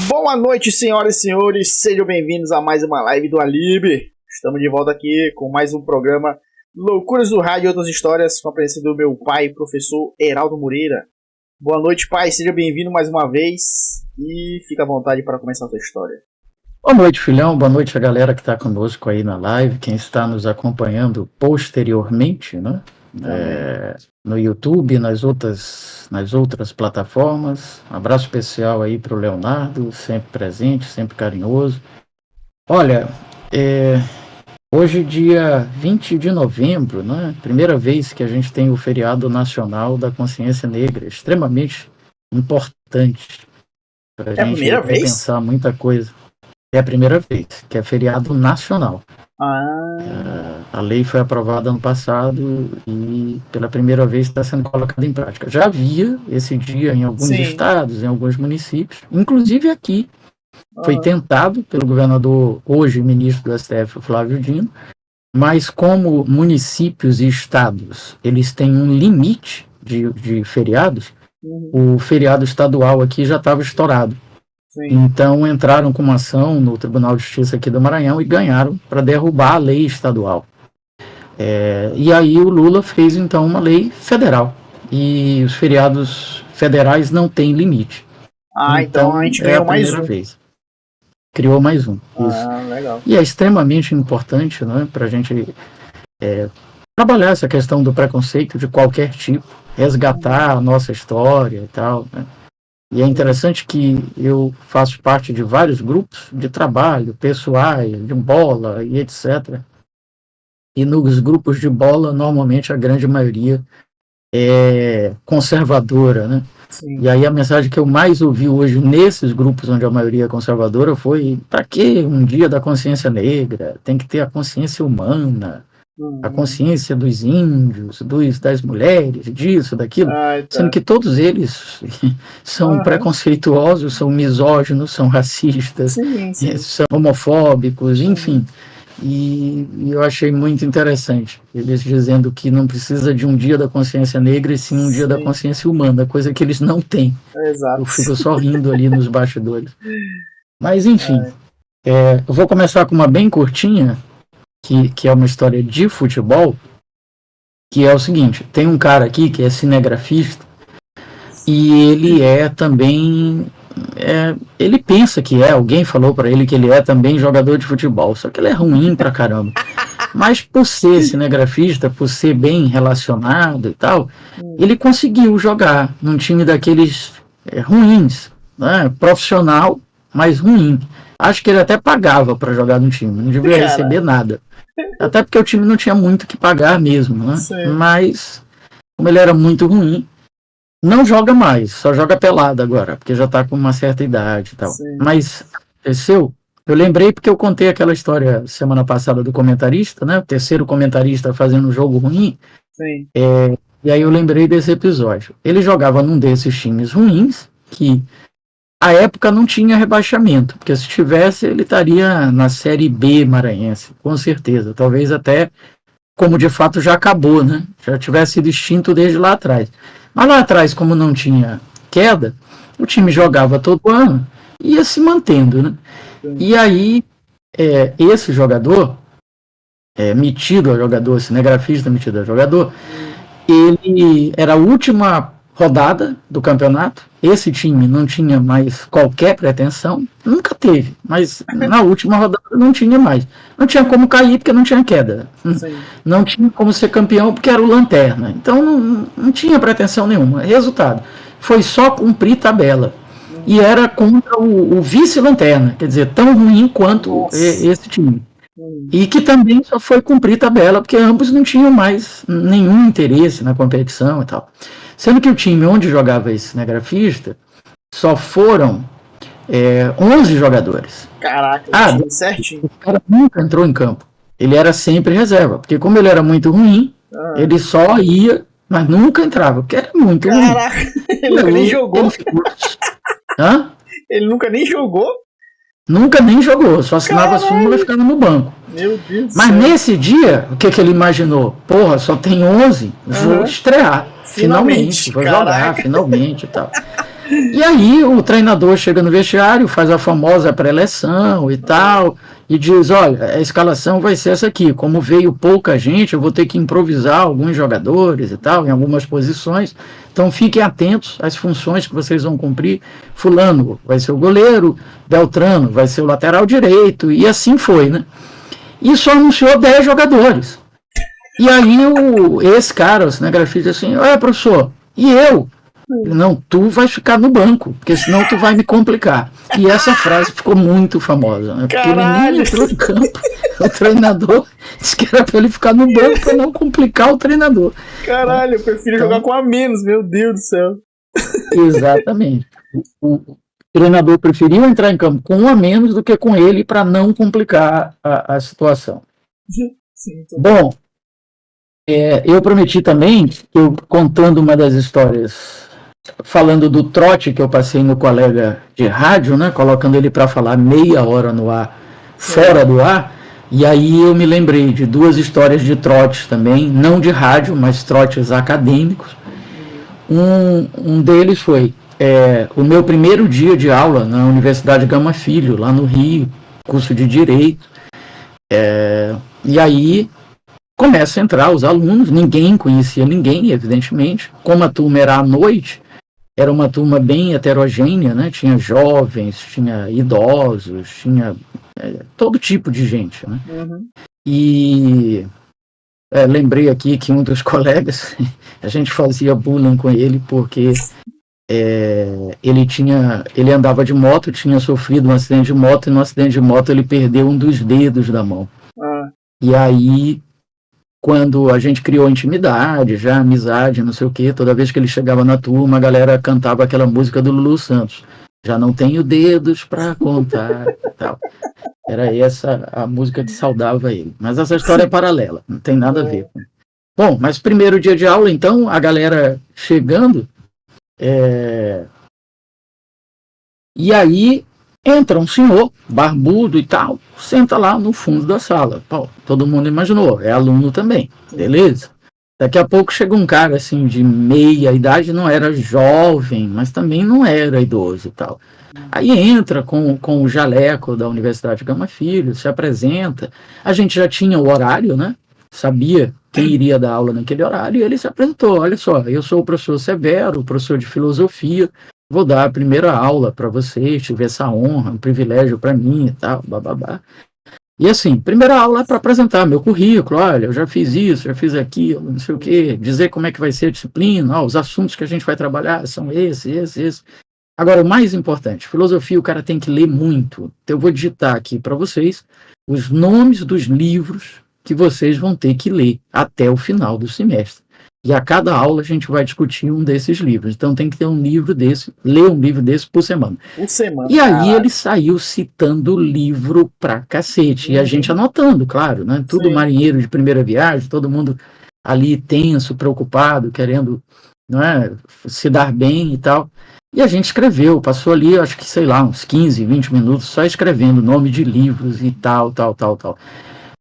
Boa noite, senhoras e senhores, sejam bem-vindos a mais uma live do Alibi. Estamos de volta aqui com mais um programa Loucuras do Rádio e Outras Histórias, com a presença do meu pai, professor Heraldo Moreira. Boa noite, pai, seja bem-vindo mais uma vez e fica à vontade para começar a sua história. Boa noite, filhão, boa noite a galera que está conosco aí na live, quem está nos acompanhando posteriormente, né? No YouTube, nas outras plataformas. Um abraço especial aí para o Leonardo, sempre presente, sempre carinhoso. Olha, hoje dia 20 de novembro, né? Primeira vez que a gente tem o feriado nacional da consciência negra, extremamente importante para a gente pensar muita coisa. É a primeira vez que é feriado nacional. A lei foi aprovada ano passado e pela primeira vez está sendo colocada em prática. Já havia esse dia em alguns estados, em alguns municípios, inclusive aqui. Foi tentado pelo governador, hoje ministro do STF, Flávio Dino, mas como municípios e estados eles têm um limite de feriados, o feriado estadual aqui já estava estourado. Então entraram com uma ação no Tribunal de Justiça aqui do Maranhão e ganharam para derrubar a lei estadual. E aí o Lula fez então uma lei federal e os feriados federais não têm limite. Então a gente ganhou mais um. Vez. Criou mais um. Legal. E é extremamente importante, né, para a gente trabalhar essa questão do preconceito de qualquer tipo, resgatar a nossa história e tal, né? E é interessante que eu faço parte de vários grupos de trabalho, pessoais, de bola e etc. E nos grupos de bola, normalmente a grande maioria é conservadora, né? Sim. E aí a mensagem que eu mais ouvi hoje nesses grupos onde a maioria é conservadora foi: para que um dia da consciência negra? Tem que ter a consciência humana, a consciência dos índios, das mulheres, disso, daquilo, sendo que todos eles são preconceituosos, são misóginos, são racistas, são homofóbicos, enfim. E eu achei muito interessante eles dizendo que não precisa de um dia da consciência negra e sim um dia da consciência humana, coisa que eles não têm. Exato. Eu fico só rindo ali nos bastidores. Mas enfim, eu vou começar com uma bem curtinha, que é uma história de futebol, que é o seguinte: tem um cara aqui que é cinegrafista e ele é também, ele pensa que alguém falou para ele que ele é também jogador de futebol, só que ele é ruim pra caramba. Mas por ser cinegrafista, por ser bem relacionado e tal, ele conseguiu jogar num time daqueles ruins, né? Profissional, mas ruim. Acho que ele até pagava para jogar no time, não devia receber nada. Até porque o time não tinha muito que pagar mesmo, né? Mas, como ele era muito ruim, não joga mais, só joga pelado agora, porque já tá com uma certa idade e tal. Mas, aconteceu, eu lembrei porque eu contei aquela história semana passada do comentarista, né? O terceiro comentarista fazendo um jogo ruim. E aí eu lembrei desse episódio. Ele jogava num desses times ruins, que a época não tinha rebaixamento, porque se tivesse ele estaria na Série B maranhense, com certeza, talvez até como de fato já acabou, né? Já tivesse sido extinto desde lá atrás. Mas lá atrás, como não tinha queda, o time jogava todo ano e ia se mantendo, né? E aí esse jogador, metido a jogador, cinegrafista metido a jogador, ele era a última rodada do campeonato. Esse time não tinha mais qualquer pretensão, nunca teve, mas na última rodada não tinha mais. Não tinha como cair porque não tinha queda. Não tinha como ser campeão porque era o lanterna. Então não tinha pretensão nenhuma. Resultado, foi só cumprir tabela. E era contra o vice-lanterna, quer dizer, tão ruim quanto esse time. E que também só foi cumprir tabela porque ambos não tinham mais nenhum interesse na competição e tal. Sendo que o time onde jogava esse cinegrafista só foram 11 jogadores. Caraca, certinho. O cara nunca entrou em campo. Ele era sempre reserva, porque como ele era muito ruim, ele só ia, mas nunca entrava, porque era muito ruim. Caraca, ele nunca nem jogou. Hã? Ele nunca nem jogou? Nunca nem jogou, só assinava a súmula e ficava no banco. Meu Deus do Mas céu. nesse dia, o que ele imaginou? Porra, só tem 11, vou estrear. Finalmente, vou jogar, finalmente e tal. E aí o treinador chega no vestiário, faz a famosa pré-eleção e tal, e diz, olha, a escalação vai ser essa aqui, como veio pouca gente, eu vou ter que improvisar alguns jogadores e tal, em algumas posições, então fiquem atentos às funções que vocês vão cumprir. Fulano vai ser o goleiro, Beltrano vai ser o lateral direito, e assim foi, né? E só anunciou 10 jogadores. E aí esse cara, o cinegrafista, assim, olha, professor, e eu? Não, tu vai ficar no banco, porque senão tu vai me complicar. E essa frase ficou muito famosa, né? Porque ele nem entrou no campo, o treinador disse que era para ele ficar no banco para não complicar o treinador. Caralho, eu prefiro jogar com a menos, meu Deus do céu. Exatamente. O treinador preferiu entrar em campo com um a menos do que com ele para não complicar a situação. Sim, bom, eu prometi também, eu contando uma das histórias, falando do trote que eu passei no colega de rádio, né, colocando ele para falar meia hora no ar, fora do ar, e aí eu me lembrei de 2 histórias de trotes também, não de rádio, mas trotes acadêmicos. Um deles foi o meu primeiro dia de aula na Universidade Gama Filho, lá no Rio, curso de Direito, e aí começa a entrar os alunos, ninguém conhecia ninguém, evidentemente, como a turma era à noite, era uma turma bem heterogênea, né? Tinha jovens, tinha idosos, tinha todo tipo de gente, né? E lembrei aqui que um dos colegas, a gente fazia bullying com ele porque ele andava de moto, tinha sofrido um acidente de moto, e no acidente de moto ele perdeu um dos dedos da mão. E aí, quando a gente criou intimidade, já amizade, não sei o que, toda vez que ele chegava na turma, a galera cantava aquela música do Lulu Santos. Já não tenho dedos pra contar e tal. Era essa a música que saudava ele. Mas essa história é paralela, não tem nada a ver. Bom, mas primeiro dia de aula, então, a galera chegando, e aí entra um senhor, barbudo e tal, senta lá no fundo da sala. Pô, todo mundo imaginou, é aluno também, beleza? Daqui a pouco chega um cara assim de meia idade, não era jovem, mas também não era idoso e tal. Aí entra com o jaleco da Universidade Gama Filho, se apresenta. A gente já tinha o horário, né? Sabia quem iria dar aula naquele horário, e ele se apresentou. Olha só, eu sou o professor Severo, professor de filosofia, vou dar a primeira aula para vocês, tive essa honra, um privilégio para mim e tal, bababá. E assim, primeira aula é para apresentar meu currículo, olha, eu já fiz isso, já fiz aquilo, não sei o quê, dizer como é que vai ser a disciplina, os assuntos que a gente vai trabalhar são esses. Agora, o mais importante, filosofia o cara tem que ler muito. Então eu vou digitar aqui para vocês os nomes dos livros que vocês vão ter que ler até o final do semestre. E a cada aula a gente vai discutir um desses livros. Então tem que ter um livro desse, ler um livro desse por semana. E aí ele saiu citando livro pra cacete. E a gente anotando, claro, né? Tudo marinheiro de primeira viagem, todo mundo ali tenso, preocupado, querendo, não é, se dar bem e tal. E a gente escreveu, passou ali, acho que, sei lá, uns 15, 20 minutos só escrevendo nome de livros e tal.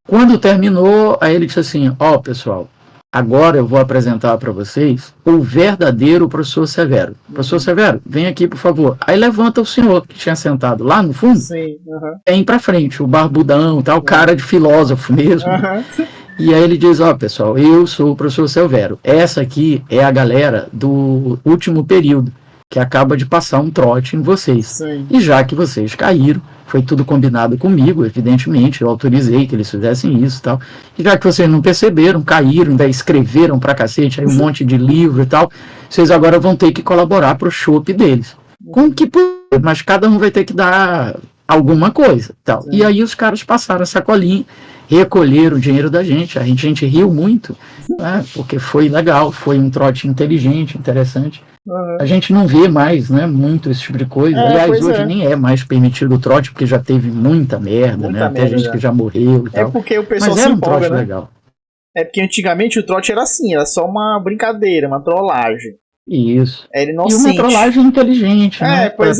Quando terminou, aí ele disse assim, pessoal, agora eu vou apresentar para vocês o verdadeiro professor Severo. Professor Severo, vem aqui, por favor. Aí levanta o senhor que tinha sentado lá no fundo, vem para frente, o barbudão, tal, cara de filósofo mesmo. E aí ele diz, pessoal, eu sou o professor Severo. Essa aqui é a galera do último período, que acaba de passar um trote em vocês. E já que vocês caíram, foi tudo combinado comigo, evidentemente, eu autorizei que eles fizessem isso e tal. E já que vocês não perceberam, caíram, ainda escreveram pra cacete aí um monte de livro e tal, vocês agora vão ter que colaborar pro chopp deles. Com que mas cada um vai ter que dar alguma coisa. Tal. E aí os caras passaram a sacolinha, recolheram o dinheiro da gente, a gente riu muito, né, porque foi legal, foi um trote inteligente, interessante. A gente não vê mais, né, muito esse tipo de coisa. Aliás, hoje nem é mais permitido o trote, porque já teve muita merda, né? Até gente que já morreu e tal. Porque o pessoal se empolga, né? Legal. É porque antigamente o trote era assim, era só uma brincadeira, uma trollagem. Isso. Ele não E uma sente. trollagem inteligente, né? Pois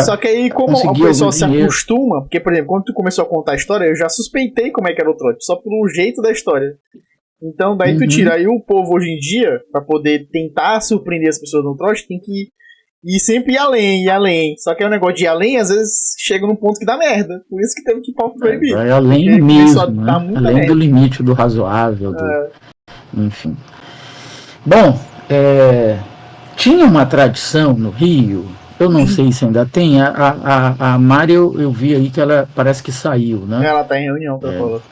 Só que aí, como o pessoal se acostuma, porque, por exemplo, quando tu começou a contar a história, eu já suspeitei como é que era o trote, só pelo jeito da história. Então, daí tu tira. Aí o povo hoje em dia, pra poder tentar surpreender as pessoas no trote, tem que ir sempre ir além. Só que é um negócio de ir além, às vezes chega num ponto que dá merda. Por isso que teve que ir pra proibir. Vai além mesmo, né? Além do limite do razoável. Enfim. Bom, tinha uma tradição no Rio, eu não sei se ainda tem, a Mari eu vi aí que ela parece que saiu, né? Ela tá em reunião, tá falando.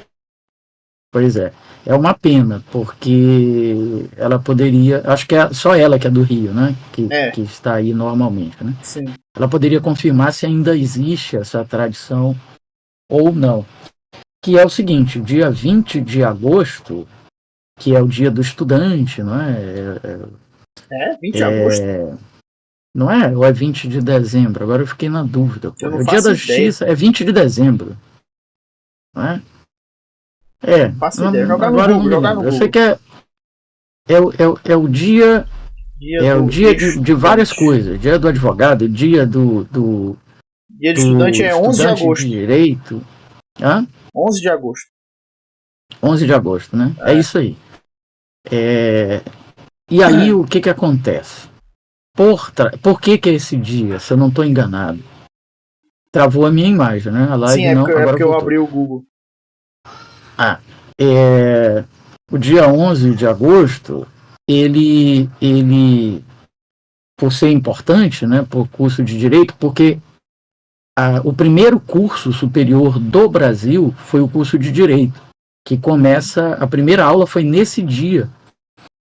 Pois é uma pena, porque ela poderia, acho que é só ela que é do Rio, né? Que está aí normalmente, né? Sim. Ela poderia confirmar se ainda existe essa tradição ou não. Que é o seguinte, dia 20 de agosto, que é o dia do estudante, não é? 20 de agosto? Não é? Ou é 20 de dezembro? Agora eu fiquei na dúvida. O dia da justiça é 20 de dezembro. Não é? Não faço ideia. Jogar no Google. Eu sei que é o dia... o dia de várias coisas. Dia do advogado, dia do dia do estudante é 11 de agosto. De direito. Hã? 11 de agosto. 11 de agosto, né? É isso aí. E aí o que acontece? Por que é esse dia, se eu não estou enganado? Travou a minha imagem, né? A live sim, não, agora porque eu abri o Google. O dia 11 de agosto, ele por ser importante, né, por curso de Direito, porque o primeiro curso superior do Brasil foi o curso de Direito, que começa, a primeira aula foi nesse dia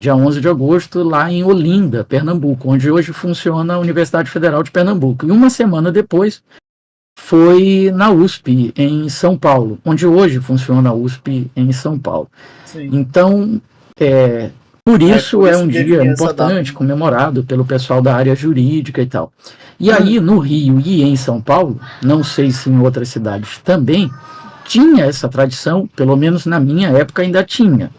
11 de agosto, lá em Olinda, Pernambuco, onde hoje funciona a Universidade Federal de Pernambuco. E uma semana depois foi na USP, em São Paulo, onde hoje funciona a USP em São Paulo. Sim. Então, por isso é um dia importante, comemorado pelo pessoal da área jurídica e tal. E aí, no Rio e em São Paulo, não sei se em outras cidades também, tinha essa tradição, pelo menos na minha época ainda tinha,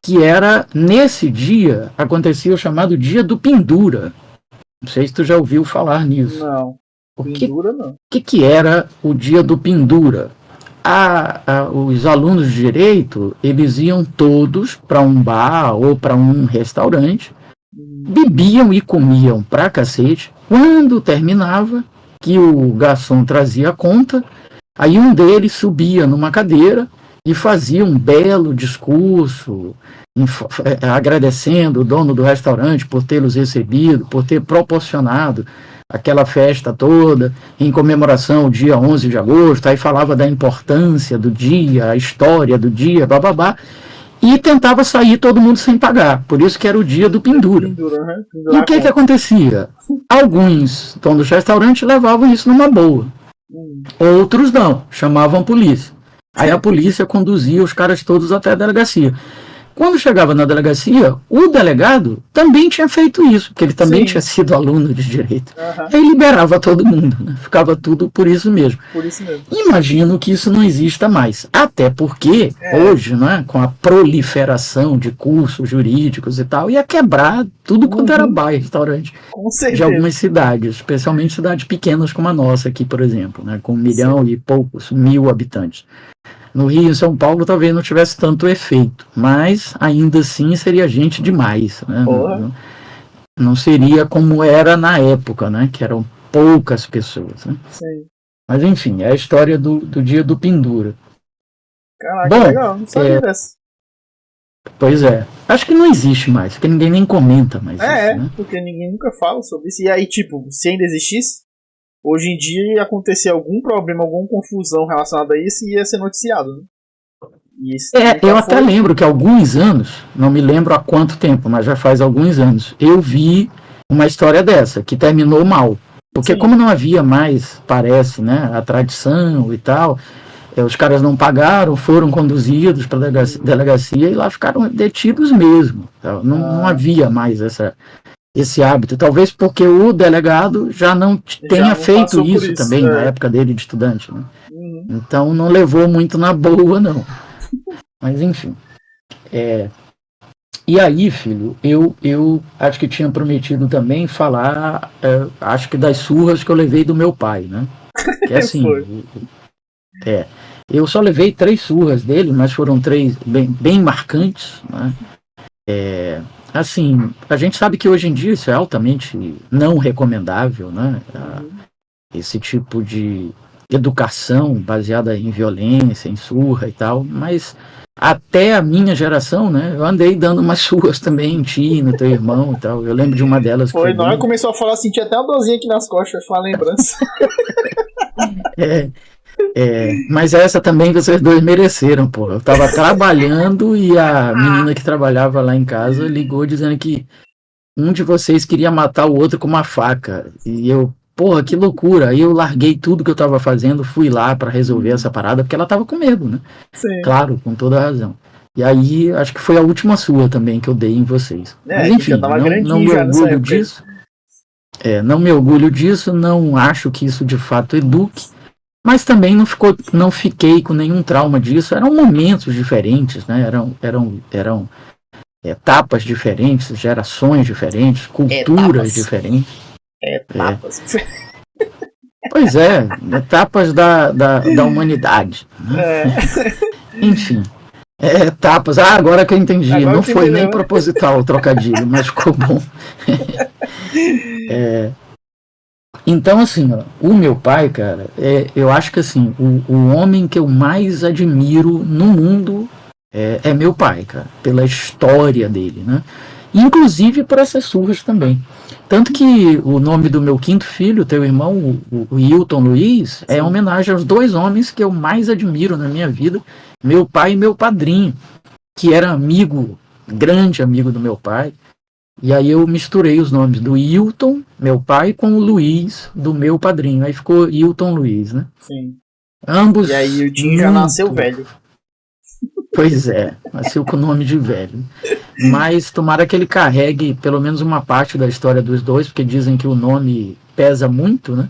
que era, nesse dia, acontecia o chamado Dia do Pendura. Não sei se tu já ouviu falar nisso. Não, Pendura não. O que era o Dia do Pendura? Os alunos de Direito, eles iam todos para um bar ou para um restaurante, bebiam e comiam pra cacete. Quando terminava, que o garçom trazia a conta, aí um deles subia numa cadeira e fazia um belo discurso, agradecendo o dono do restaurante por tê-los recebido, por ter proporcionado aquela festa toda, em comemoração ao dia 11 de agosto, aí falava da importância do dia, a história do dia, bababá, e tentava sair todo mundo sem pagar, por isso que era o dia do pendura. E o que acontecia? Alguns donos do restaurante levavam isso numa boa, outros não, chamavam a polícia. Aí a polícia conduzia os caras todos até a delegacia. Quando chegava na delegacia, o delegado também tinha feito isso, porque ele também tinha sido aluno de Direito. Aí liberava todo mundo, né? Ficava tudo por isso mesmo. Imagino que isso não exista mais. Até porque, hoje, né, com a proliferação de cursos jurídicos e tal, ia quebrar tudo quanto era bar e restaurante de algumas cidades, especialmente cidades pequenas como a nossa aqui, por exemplo, né, com 1 milhão e poucos, 1.000 habitantes. No Rio e São Paulo talvez não tivesse tanto efeito, mas ainda assim seria gente demais, né? Não seria como era na época, né? Que eram poucas pessoas, né? Mas enfim, é a história do dia do pendura. Caraca, bom, legal, não sabia dessa. Pois é, acho que não existe mais, porque ninguém nem comenta mais isso, né? Porque ninguém nunca fala sobre isso. E aí, tipo, se ainda existisse, hoje em dia ia acontecer algum problema, alguma confusão relacionada a isso e ia ser noticiado, né? Eu até lembro que há alguns anos, não me lembro há quanto tempo, mas já faz alguns anos, eu vi uma história dessa, que terminou mal. Porque como não havia mais, parece, né, a tradição e tal, os caras não pagaram, foram conduzidos para a delegacia e lá ficaram detidos mesmo. Não havia mais esse hábito, talvez porque o delegado já não tenha feito isso também na época dele de estudante, né? Então não levou muito na boa, não. Mas enfim, E aí, filho, eu acho que tinha prometido também falar, acho que das surras que eu levei do meu pai, né? Que é Foi. assim, eu só levei 3 surras dele, mas foram 3 bem marcantes, né? Assim, a gente sabe que hoje em dia isso é altamente não recomendável, né? Esse tipo de educação baseada em violência, em surra e tal, mas até a minha geração, né? Eu andei dando umas surras também em ti, no teu irmão e tal. Eu lembro de uma delas que Foi, foi na hora que bem. começou a falar, senti até uma dorzinha aqui nas costas, foi uma lembrança. É, mas essa também vocês dois mereceram, pô. Eu tava trabalhando e a menina que trabalhava lá em casa ligou dizendo que um de vocês queria matar o outro com uma faca. E eu, porra, que loucura. Aí eu larguei tudo que eu tava fazendo, fui lá para resolver essa parada, porque ela tava com medo, né? Sim. Claro, com toda a razão. E aí, acho que foi a última sua também que eu dei em vocês. Mas Que já enfim, tava não grandinho me já nessa orgulho época aí. disso. Não me orgulho disso, não acho que isso de fato eduque. Mas também não fiquei com nenhum trauma disso. Eram momentos diferentes, né? Eram etapas diferentes, gerações diferentes, culturas Etapas. diferentes. Etapas. Pois é, etapas da humanidade. Né? É. Enfim, etapas. Ah, agora que eu entendi. Agora Não que você foi nem entendeu, né? proposital o trocadilho, mas ficou bom. Então, assim, ó, o meu pai, cara, eu acho que assim, o homem que eu mais admiro no mundo é meu pai, cara, pela história dele, né? Inclusive por essas surras também. Tanto que o nome do meu quinto filho, teu irmão, o Hilton Luiz, é Sim. homenagem aos 2 homens que eu mais admiro na minha vida, meu pai e meu padrinho, que era amigo, grande amigo do meu pai. E aí eu misturei os nomes do Hilton, meu pai, com o Luiz, do meu padrinho. Aí ficou Hilton Luiz, né? Sim. E aí Ambos o Tim já nasceu muito. velho. Pois é, nasceu com o nome de velho. Mas tomara que ele carregue pelo menos uma parte da história dos dois, porque dizem que o nome pesa muito, né?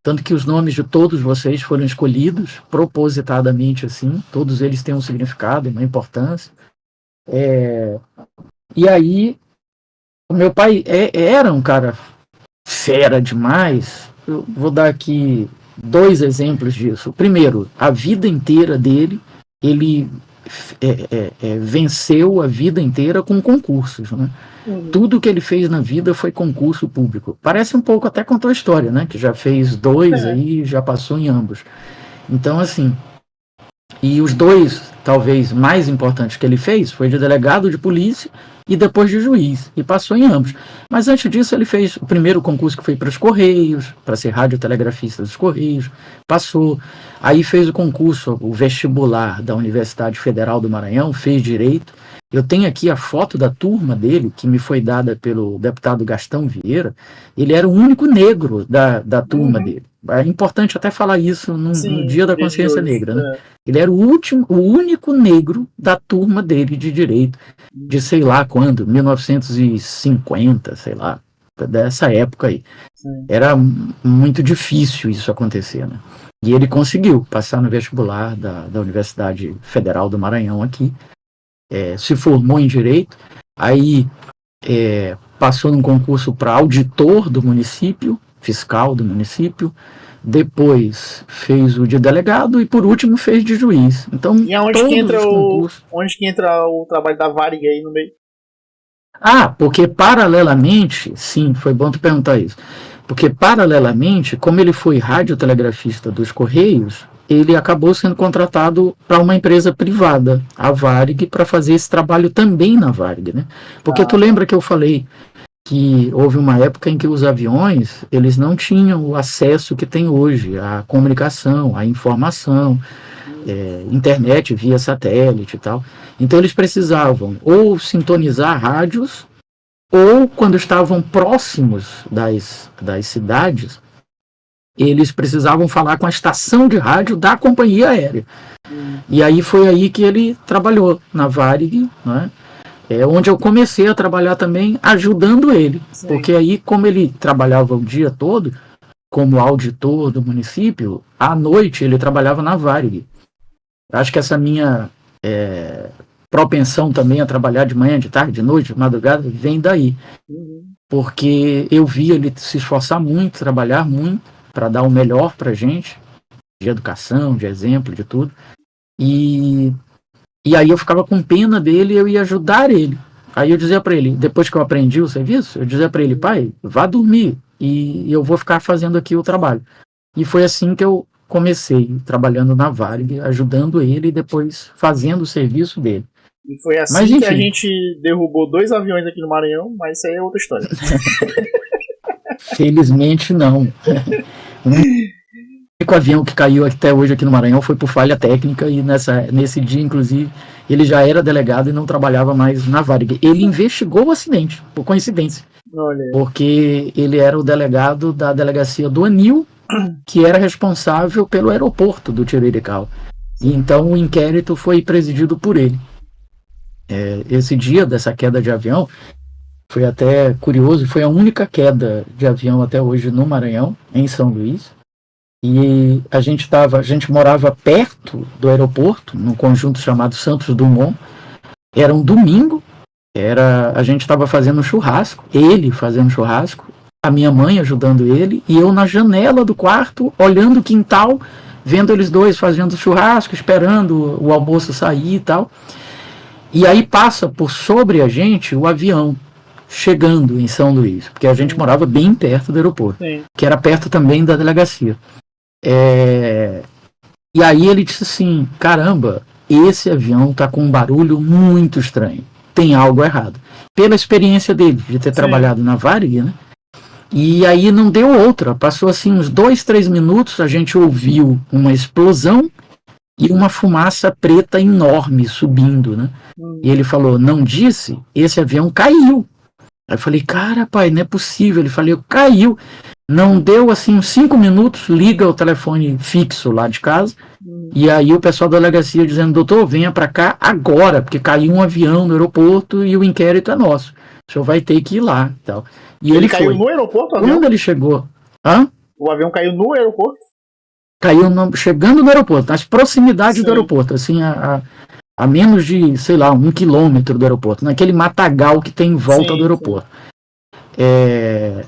Tanto que os nomes de todos vocês foram escolhidos propositadamente assim. Todos eles têm um significado, uma importância. E aí, o meu pai era um cara fera demais. Eu vou dar aqui 2 exemplos disso. Primeiro, a vida inteira dele, ele venceu a vida inteira com concursos, né? Tudo que ele fez na vida foi concurso público. Parece um pouco até com a tua história, né? Que já fez 2 É. aí, já passou em ambos. Então, assim, e os 2, talvez, mais importantes que ele fez foi de delegado de polícia e depois de juiz, e passou em ambos. Mas antes disso, ele fez o primeiro concurso que foi para os Correios, para ser radiotelegrafista dos Correios, passou. Aí fez o concurso, o vestibular da Universidade Federal do Maranhão, fez direito. Eu tenho aqui a foto da turma dele, que me foi dada pelo deputado Gastão Vieira. Ele era o único negro da turma dele. É importante até falar isso no Sim, Dia da dia de Consciência hoje. Negra, né? Ele era o único negro da turma dele de direito, de sei lá quando, 1950, sei lá, dessa época aí. Sim. Era muito difícil isso acontecer, né? E ele conseguiu passar no vestibular da Universidade Federal do Maranhão aqui, se formou em direito, aí passou num concurso para auditor do município, fiscal do município, depois fez o de delegado e por último fez de juiz. Então, E aonde que todos entra os concursos. onde que entra o trabalho da Varig aí no meio? Porque paralelamente, sim, foi bom tu perguntar isso. Porque paralelamente, como ele foi radiotelegrafista dos Correios, ele acabou sendo contratado para uma empresa privada, a Varig, para fazer esse trabalho também na Varig, né? Porque tu Ah, tá. lembra que eu falei que houve uma época em que os aviões eles não tinham o acesso que tem hoje à comunicação, à informação, internet via satélite e tal. Então eles precisavam ou sintonizar rádios ou quando estavam próximos das cidades eles precisavam falar com a estação de rádio da companhia aérea. E aí foi aí que ele trabalhou na Varig, né? Onde eu comecei a trabalhar também ajudando ele, Sim. porque aí como ele trabalhava o dia todo como auditor do município, à noite ele trabalhava na Varig. Acho que essa minha propensão também a trabalhar de manhã, de tarde, de noite, de madrugada, vem daí. Porque eu vi ele se esforçar muito, trabalhar muito, para dar o melhor para gente, de educação, de exemplo, de tudo. E aí eu ficava com pena dele e eu ia ajudar ele. Aí eu dizia para ele, depois que eu aprendi o serviço, eu dizia para ele, pai, vá dormir e eu vou ficar fazendo aqui o trabalho. E foi assim que eu comecei, trabalhando na Varig, ajudando ele e depois fazendo o serviço dele. E foi assim Mas, que enfim, a gente derrubou 2 aviões aqui no Maranhão, mas isso aí é outra história. felizmente não. O único avião que caiu até hoje aqui no Maranhão foi por falha técnica e nesse dia, inclusive, ele já era delegado e não trabalhava mais na Varig. Ele investigou o acidente, por coincidência. Olha. Porque ele era o delegado da delegacia do Anil, que era responsável pelo aeroporto do Tirirical. E então o inquérito foi presidido por ele. Esse dia dessa queda de avião foi até curioso, foi a única queda de avião até hoje no Maranhão, em São Luís. E a gente morava perto do aeroporto, num conjunto chamado Santos Dumont. Era um domingo, a gente estava fazendo churrasco, ele fazendo churrasco, a minha mãe ajudando ele, e eu na janela do quarto, olhando o quintal, vendo eles dois fazendo churrasco, esperando o almoço sair e tal. E aí passa por sobre a gente o avião, chegando em São Luís, porque a gente morava bem perto do aeroporto, que era perto também da delegacia. E aí ele disse assim, caramba, esse avião tá com um barulho muito estranho, tem algo errado. Pela experiência dele, de ter trabalhado na Varig, né? E aí não deu outra, passou assim uns 2-3 minutos, a gente ouviu uma explosão e uma fumaça preta enorme subindo, né? E ele falou, não disse? Esse avião caiu. Aí eu falei, cara, pai, não é possível. Ele falou, caiu. Não deu assim uns 5 minutos, liga o telefone fixo lá de casa. E aí o pessoal da delegacia dizendo, doutor, venha pra cá agora, porque caiu um avião no aeroporto e o inquérito é nosso. O senhor vai ter que ir lá. Tal. E ele caiu foi. No aeroporto, o avião? Quando ele chegou... O avião caiu no aeroporto? Caiu chegando no aeroporto, nas proximidades do aeroporto, assim, a menos de, sei lá, 1 quilômetro do aeroporto, naquele matagal que tem em volta do aeroporto.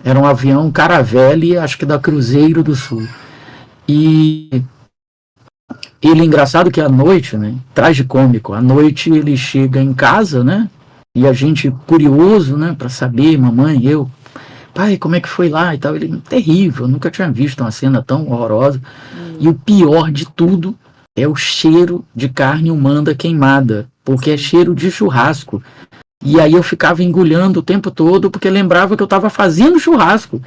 Era um avião Caravelle, acho que da Cruzeiro do Sul. E ele, engraçado que à noite, né, tragicômico, à noite ele chega em casa, né, e a gente curioso, né, para saber, mamãe, eu, pai, como é que foi lá e tal, ele, terrível, nunca tinha visto uma cena tão horrorosa. E o pior de tudo é o cheiro de carne humana queimada, porque é cheiro de churrasco. E aí eu ficava engolhando o tempo todo, porque lembrava que eu estava fazendo churrasco.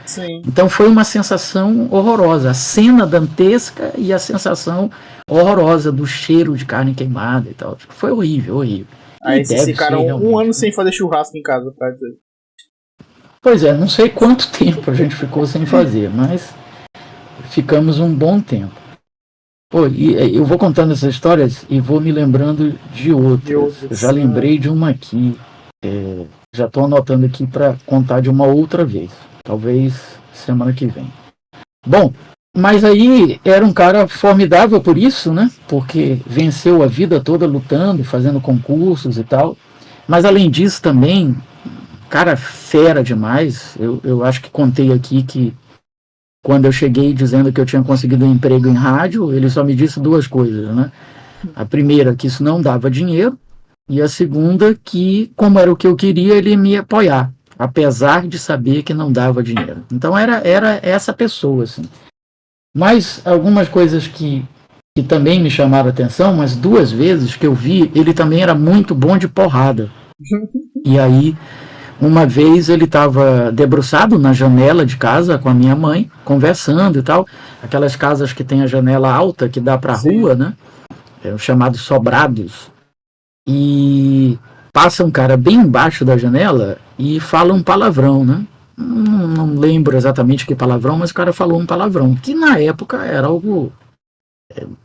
Então foi uma sensação horrorosa, a cena dantesca e a sensação horrorosa do cheiro de carne queimada e tal. Foi horrível, horrível. Aí vocês ficaram um ano sem fazer churrasco em casa, pra dizer. Pois é, não sei quanto tempo a gente ficou sem fazer, mas ficamos um bom tempo. Pô, e eu vou contando essas histórias e vou me lembrando de outras. Eu já lembrei de uma aqui. Já estou anotando aqui para contar de uma outra vez. Talvez semana que vem. Bom, mas aí era um cara formidável por isso, né? Porque venceu a vida toda lutando, fazendo concursos e tal. Mas além disso também, cara fera demais. Eu acho que contei aqui que quando eu cheguei dizendo que eu tinha conseguido um emprego em rádio, ele só me disse 2 coisas, né? A primeira, que isso não dava dinheiro, e a segunda, que como era o que eu queria, ele ia me apoiar, apesar de saber que não dava dinheiro. Então era essa pessoa, assim. Mas algumas coisas que também me chamaram a atenção, mas 2 vezes que eu vi, ele também era muito bom de porrada. E aí... Uma vez ele estava debruçado na janela de casa com a minha mãe, conversando e tal. Aquelas casas que tem a janela alta que dá para a rua, né? Os chamados sobrados. E passa um cara bem embaixo da janela e fala um palavrão, né? Não lembro exatamente que palavrão, mas o cara falou um palavrão, que na época era algo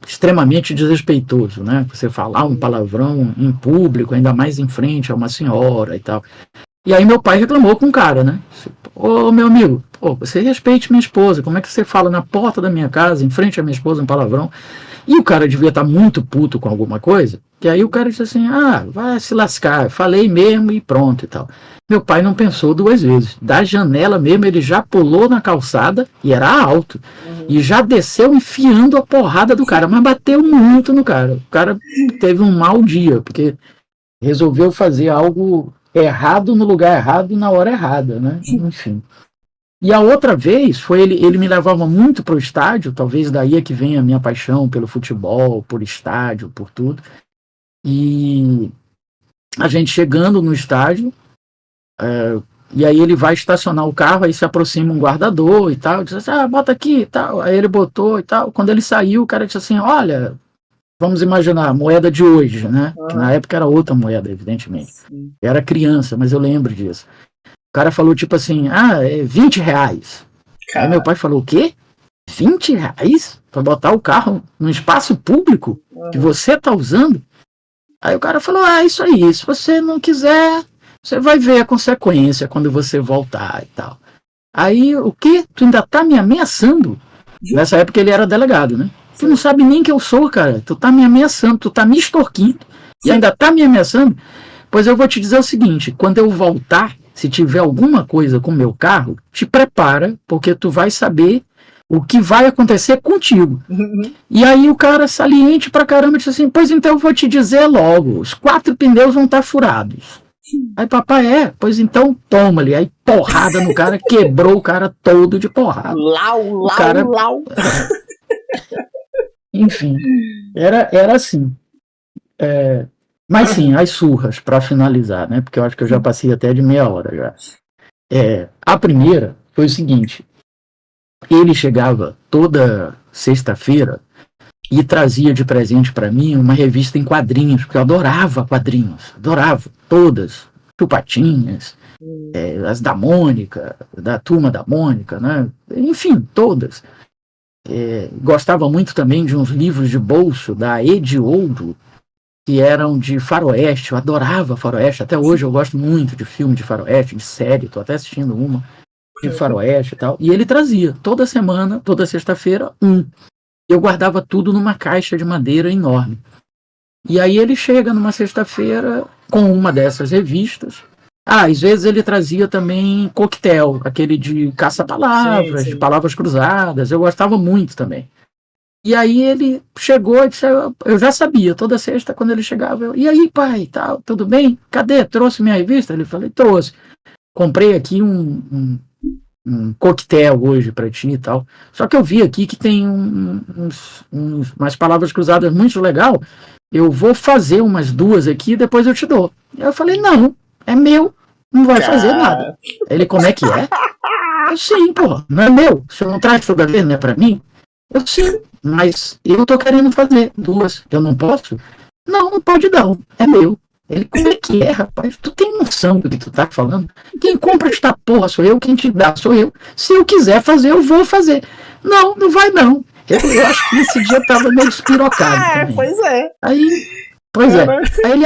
extremamente desrespeitoso, né? Você falar um palavrão em público, ainda mais em frente a uma senhora e tal. E aí meu pai reclamou com o cara, né? Ô, meu amigo, você respeite minha esposa. Como é que você fala na porta da minha casa, em frente à minha esposa, um palavrão? E o cara devia estar muito puto com alguma coisa, que aí o cara disse assim, vai se lascar, falei mesmo e pronto e tal. Meu pai não pensou duas vezes. Da janela mesmo, ele já pulou na calçada, e era alto, e já desceu enfiando a porrada do cara, mas bateu muito no cara. O cara teve um mau dia, porque resolveu fazer algo errado no lugar errado na hora errada, né? Enfim. E a outra vez foi ele me levava muito para o estádio, talvez daí é que venha a minha paixão pelo futebol, por estádio, por tudo. E a gente chegando no estádio, e aí ele vai estacionar o carro, aí se aproxima um guardador e tal, diz assim, bota aqui e tal. Aí ele botou e tal. Quando ele saiu, o cara disse assim, olha, vamos imaginar, a moeda de hoje, né? Que na época era outra moeda, evidentemente. Eu era criança, mas eu lembro disso. O cara falou tipo assim, é 20 reais. Aí meu pai falou, o quê? 20 reais? Pra botar o carro num espaço público que você tá usando? Aí o cara falou, isso aí, se você não quiser, você vai ver a consequência quando você voltar e tal. Aí, o quê? Tu ainda tá me ameaçando? Nessa época ele era delegado, né? Tu não sabe nem quem eu sou, cara. Tu tá me ameaçando, tu tá me extorquindo e ainda tá me ameaçando? Pois eu vou te dizer o seguinte, quando eu voltar, se tiver alguma coisa com o meu carro, te prepara, porque tu vai saber o que vai acontecer contigo. E aí o cara saliente pra caramba disse assim, pois então eu vou te dizer logo, os 4 pneus vão estar furados. Aí papai, pois então toma ali. Aí porrada no cara, quebrou o cara todo de porrada. Lau. Enfim, era assim. Mas sim, as surras, para finalizar, né? Porque eu acho que eu já passei até de meia hora já. A primeira foi o seguinte: ele chegava toda sexta-feira e trazia de presente para mim uma revista em quadrinhos, porque eu adorava quadrinhos, adorava todas, Chupatinhas, as da Mônica, da Turma da Mônica, né? Enfim, todas. Gostava muito também de uns livros de bolso da Ediouro, que eram de faroeste, eu adorava faroeste, até hoje eu gosto muito de filme de faroeste, de série, estou até assistindo uma de faroeste e tal, e ele trazia toda semana, toda sexta-feira, eu guardava tudo numa caixa de madeira enorme, e aí ele chega numa sexta-feira com uma dessas revistas, às vezes ele trazia também coquetel, aquele de caça-palavras, sim. de palavras cruzadas, eu gostava muito também. E aí ele chegou e disse, eu já sabia, toda sexta quando ele chegava, e aí pai, tal, tudo bem? Cadê? Trouxe minha revista? Ele falou, trouxe. Comprei aqui um coquetel hoje para ti e tal. Só que eu vi aqui que tem umas palavras cruzadas muito legal, eu vou fazer umas 2 aqui e depois eu te dou. Eu falei, não, é meu, não vai fazer nada. Ele, como é que é? Eu, sim, pô, não é meu, você não traz toda vez, não é para mim? Eu, sim, mas eu tô querendo fazer 2, eu não posso? Não pode não, é meu. Ele, como é que é, rapaz? Tu tem noção do que tu tá falando? Quem compra esta porra sou eu, quem te dá sou eu. Se eu quiser fazer, eu vou fazer. Não vai não. Eu acho que esse dia tava meio espirocado também. Pois é. Aí ele,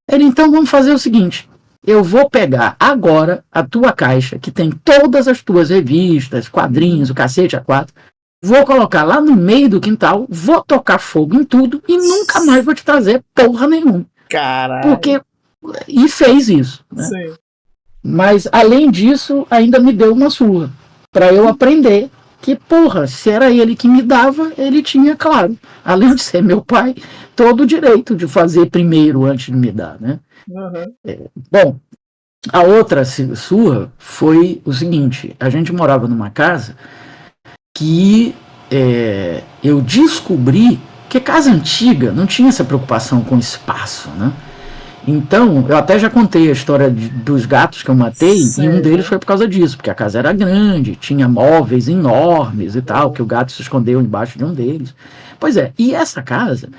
Ele, então vamos fazer o seguinte, eu vou pegar agora a tua caixa, que tem todas as tuas revistas, quadrinhos, o cacete A4, vou colocar lá no meio do quintal, vou tocar fogo em tudo e nunca mais vou te trazer porra nenhuma. Caralho. E fez isso, né? Sim. Mas, além disso, ainda me deu uma surra, para eu aprender que, porra, se era ele que me dava, ele tinha, claro, além de ser meu pai, todo o direito de fazer primeiro antes de me dar, né? Bom, a outra surra foi o seguinte, a gente morava numa casa que eu descobri que casa antiga não tinha essa preocupação com espaço, né? Então, eu até já contei a história dos gatos que eu matei, e um deles foi por causa disso, porque a casa era grande, tinha móveis enormes e tal, que o gato se escondeu embaixo de um deles. Pois é, e essa casa,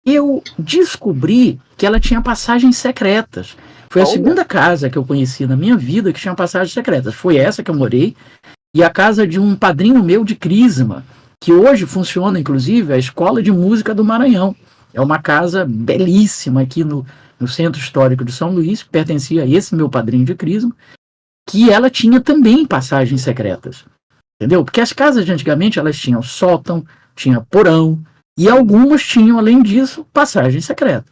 eu descobri que ela tinha passagens secretas. Foi a segunda casa que eu conheci na minha vida que tinha passagens secretas. Foi essa que eu morei, e a casa de um padrinho meu de Crisma, que hoje funciona, inclusive, a Escola de Música do Maranhão. É uma casa belíssima aqui no Centro Histórico de São Luís, que pertencia a esse meu padrinho de Crisma, que ela tinha também passagens secretas. Entendeu? Porque as casas de antigamente, elas tinham sótão, tinha porão, E algumas tinham, além disso, passagem secreta.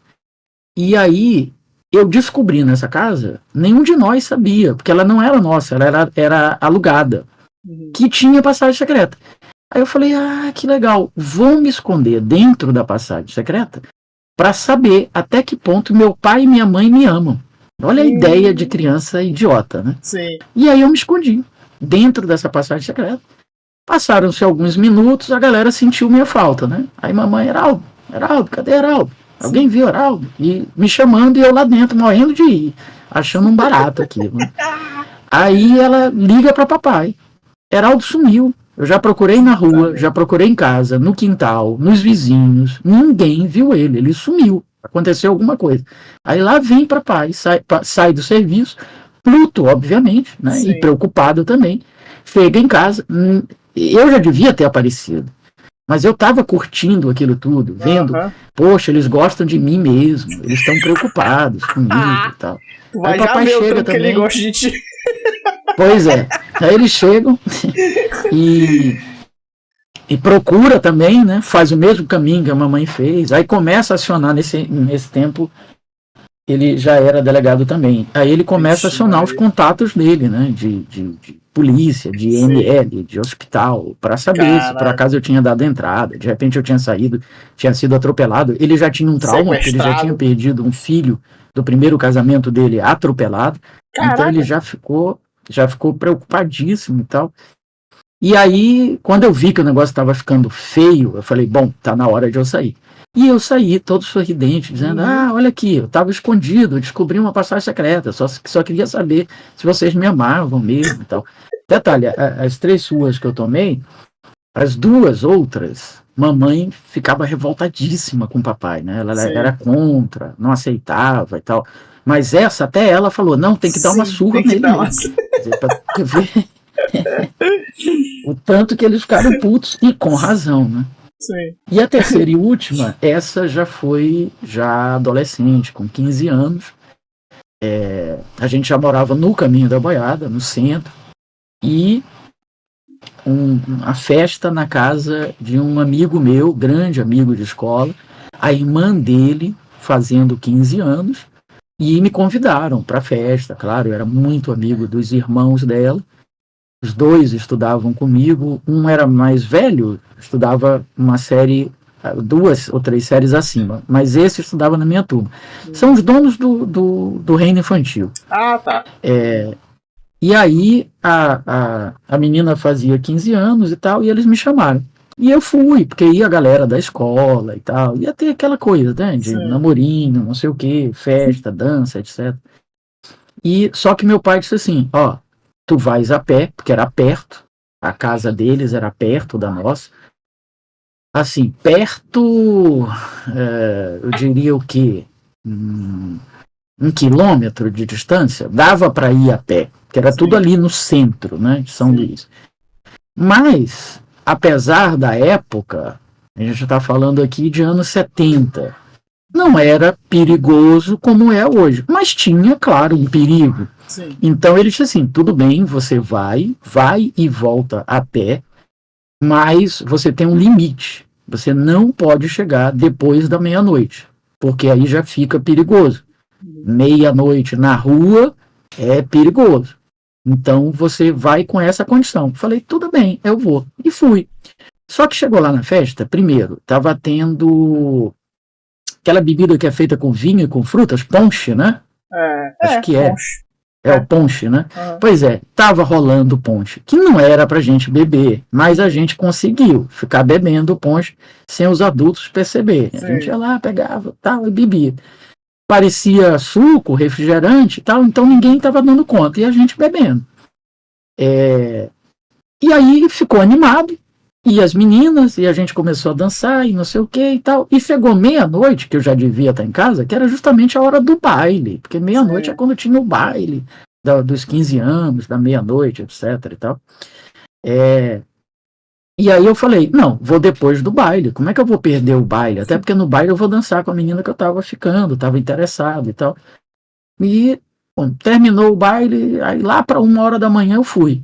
E aí, eu descobri nessa casa, nenhum de nós sabia, porque ela não era nossa, ela era alugada, que tinha passagem secreta. Aí eu falei, que legal, vou me esconder dentro da passagem secreta para saber até que ponto meu pai e minha mãe me amam. Olha a ideia de criança idiota, né? Sim. E aí eu me escondi dentro dessa passagem secreta. Passaram-se alguns minutos, a galera sentiu minha falta, né? Aí mamãe, Heraldo, cadê Heraldo? Alguém viu Heraldo? E me chamando e eu lá dentro, morrendo de ir, achando um barato aquilo. Né? Aí ela liga para papai. Heraldo sumiu. Eu já procurei na rua, já procurei em casa, no quintal, nos vizinhos. Ninguém viu ele. Ele sumiu. Aconteceu alguma coisa. Aí lá vem papai, sai do serviço, Pluto, obviamente, né? E preocupado também. Chega em casa. Eu já devia ter aparecido. Mas eu estava curtindo aquilo tudo, vendo, poxa, eles gostam de mim mesmo, eles estão preocupados comigo e tal. Aí papai chega também. Que ele gosta de ti. Pois é. Aí eles chegam e procura também, né? Faz o mesmo caminho que a mamãe fez. Aí começa a acionar nesse tempo. Ele já era delegado também. Aí ele começa a acionar os contatos dele, né? De polícia, de IML, de hospital, para saber se por acaso eu tinha dado entrada. De repente eu tinha sido atropelado. Ele já tinha um trauma, porque ele já tinha perdido um filho do primeiro casamento dele atropelado. Caraca. Então ele já ficou preocupadíssimo e tal. E aí, quando eu vi que o negócio estava ficando feio, eu falei, bom, tá na hora de eu sair. E eu saí todo sorridente, dizendo, olha aqui, eu estava escondido, eu descobri uma passagem secreta, só queria saber se vocês me amavam mesmo e tal. Detalhe, as 3 suas que eu tomei, as 2 outras, mamãe ficava revoltadíssima com o papai, né? Ela era contra, não aceitava e tal. Mas essa, até ela falou, não, tem que dar uma surra nele mesmo. Quer dizer, pra ver o tanto que eles ficaram putos, e com razão, né? Sim. E a terceira e última, essa já foi adolescente, com 15 anos. A gente já morava no Caminho da Boiada, no centro, e a festa na casa de um amigo meu, grande amigo de escola, a irmã dele fazendo 15 anos, e me convidaram para a festa, claro, eu era muito amigo dos irmãos dela. Os 2 estudavam comigo, um era mais velho, estudava uma série, 2 ou 3 séries acima, mas esse estudava na minha turma. São os donos do reino infantil. Tá. E aí a menina fazia 15 anos e tal, e eles me chamaram. E eu fui, porque ia a galera da escola e tal, ia ter aquela coisa, né, de namorinho, não sei o que, festa, dança, etc. E só que meu pai disse assim, tu vais a pé, porque era perto, a casa deles era perto da nossa. Assim, perto, eu diria o quê? 1 quilômetro de distância, dava para ir a pé, que era tudo ali no centro, né, de São Luís. Mas, apesar da época, a gente está falando aqui de anos 70, não era perigoso como é hoje, mas tinha, claro, um perigo. Sim. Então ele disse assim, tudo bem, você vai e volta a pé, mas você tem um limite. Você não pode chegar depois da meia-noite, porque aí já fica perigoso. Meia-noite na rua é perigoso. Então você vai com essa condição. Falei, tudo bem, eu vou. E fui. Só que chegou lá na festa, primeiro, estava tendo aquela bebida que é feita com vinho e com frutas, ponche, né? Acho que é. Ponche. É o ponche, né? Pois é, tava rolando o ponche, que não era pra gente beber, mas a gente conseguiu ficar bebendo o ponche sem os adultos perceberem. A gente ia lá, pegava, tal, e bebia. Parecia suco, refrigerante e tal, então ninguém estava dando conta, e a gente bebendo. E aí ficou animado, e as meninas, e a gente começou a dançar, e não sei o que e tal, e chegou meia-noite, que eu já devia estar em casa, que era justamente a hora do baile, porque meia-noite é quando tinha o baile dos 15 anos, da meia-noite, etc e tal. E aí eu falei, não, vou depois do baile, como é que eu vou perder o baile? Até porque no baile eu vou dançar com a menina que eu tava ficando, tava interessado e tal. E, bom, terminou o baile, aí lá para 1h da manhã eu fui.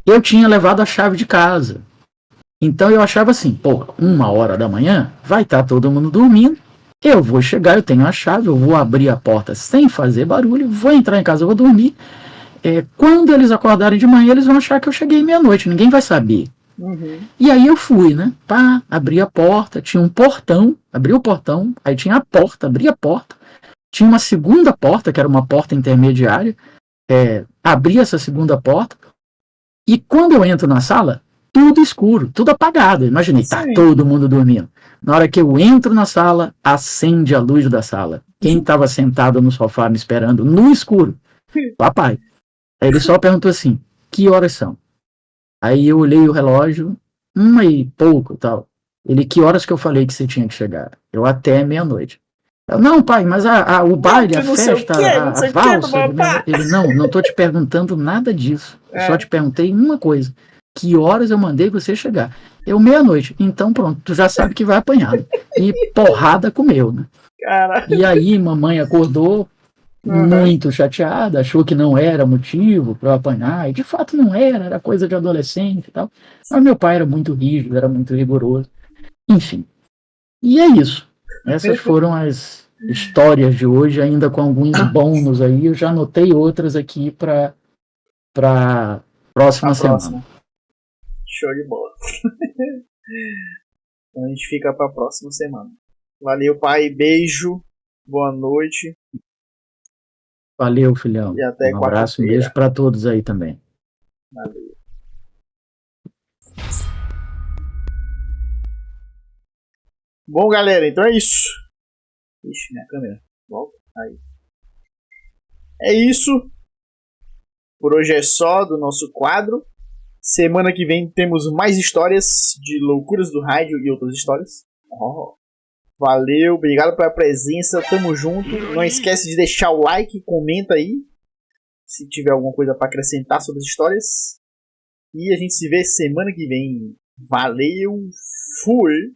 Eu tinha levado a chave de casa. Então eu achava assim, pô, 1h da manhã, vai estar todo mundo dormindo, eu vou chegar, eu tenho a chave, eu vou abrir a porta sem fazer barulho, vou entrar em casa, eu vou dormir. Quando eles acordarem de manhã, eles vão achar que eu cheguei meia-noite, ninguém vai saber. Uhum. E aí eu fui, né? Pá, abri a porta, tinha um portão, abri o portão, aí tinha a porta, abri a porta, tinha uma segunda porta, que era uma porta intermediária, abri essa segunda porta, e quando eu entro na sala, tudo escuro, tudo apagado. Imaginei, tá Sim. todo mundo dormindo. Na hora que eu entro na sala, acende a luz da sala. Quem estava sentado no sofá me esperando, no escuro? Papai. Aí ele só perguntou assim, que horas são? Aí eu olhei o relógio, 1h pouco e tal. Ele, que horas que eu falei que você tinha que chegar? Eu, até meia-noite. Não, pai, mas o Não, baile, que a não sei o festa, que, não a sei o que, valsa. papá. Ele, não tô te perguntando nada disso. Eu só É. te perguntei uma coisa. Que horas eu mandei você chegar? Eu, meia-noite. Então pronto, tu já sabe que vai apanhar. Né? E porrada comeu, né? Cara. E aí mamãe acordou Uhum. muito chateada, achou que não era motivo para eu apanhar. E de fato não era coisa de adolescente e tal. Mas meu pai era muito rígido, era muito rigoroso. Enfim. E é isso. Essas foram as histórias de hoje, ainda com alguns bônus aí. Eu já anotei outras aqui para A próxima semana. próxima. Show de bola. Então a gente fica pra próxima semana. Valeu, pai. Beijo. Boa noite. Valeu, filhão. E até Um abraço, um beijo quarta-feira. para todos aí também. Valeu. Bom, galera, então é isso. Ixi, minha câmera. Volta. Aí. É isso. Por hoje é só do nosso quadro. Semana que vem temos mais histórias de loucuras do rádio e outras histórias. Oh. Valeu, obrigado pela presença, tamo junto. Não esquece de deixar o like, comenta aí se tiver alguma coisa para acrescentar sobre as histórias. E a gente se vê semana que vem. Valeu, fui!